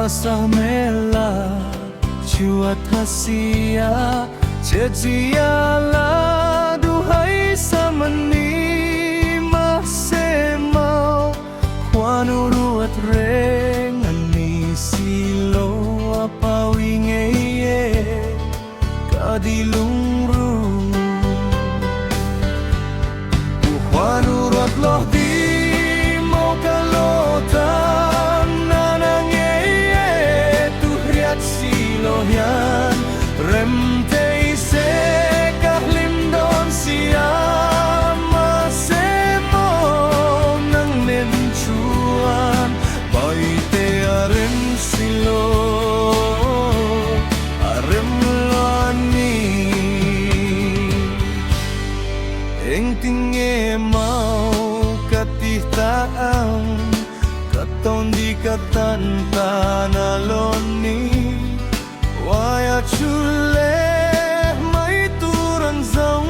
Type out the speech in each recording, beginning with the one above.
samela chuat hasia chejia la duhai samani masemau kwanuruat reng ani silo apawingeye kadilungru kwanuruat loh di mau kalotan nanangeye tuhriat silohian rem teise kahlindon siama semo nang nenchuan baite arem silo arem lani eng tinge mau katihtaan katon di katan tanaloni waya chule mai turan zong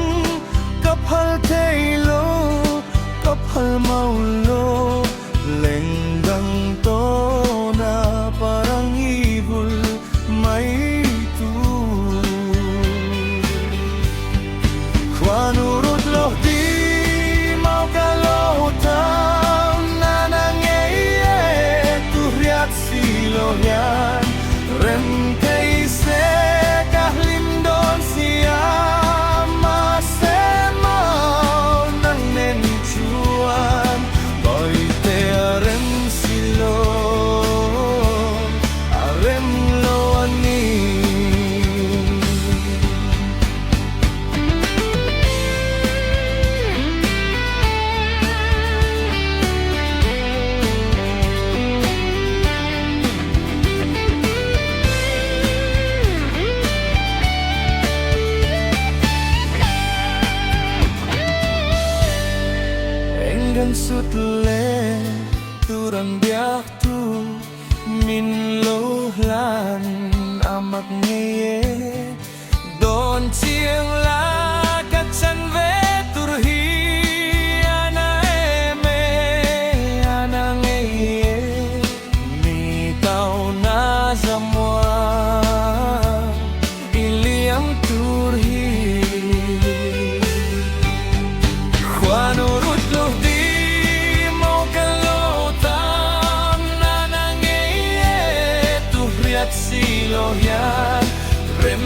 kaphal teilo kaphal maulo lenggang to na parang ibul mai tu kwanurut loh di mau kalotan nanangeye tuhriat silohian rentei se kahlindon siama semau nang nenchuan boite arem silo arem loani enggan sutle turang biak tu min lo lan amak ngeye don chieng la kachan ve turhi ana eme ana ngeye mi tau na zamwa iliang turhi kwanurut loh di mau kalotan nanangeye tuhriat silohian rem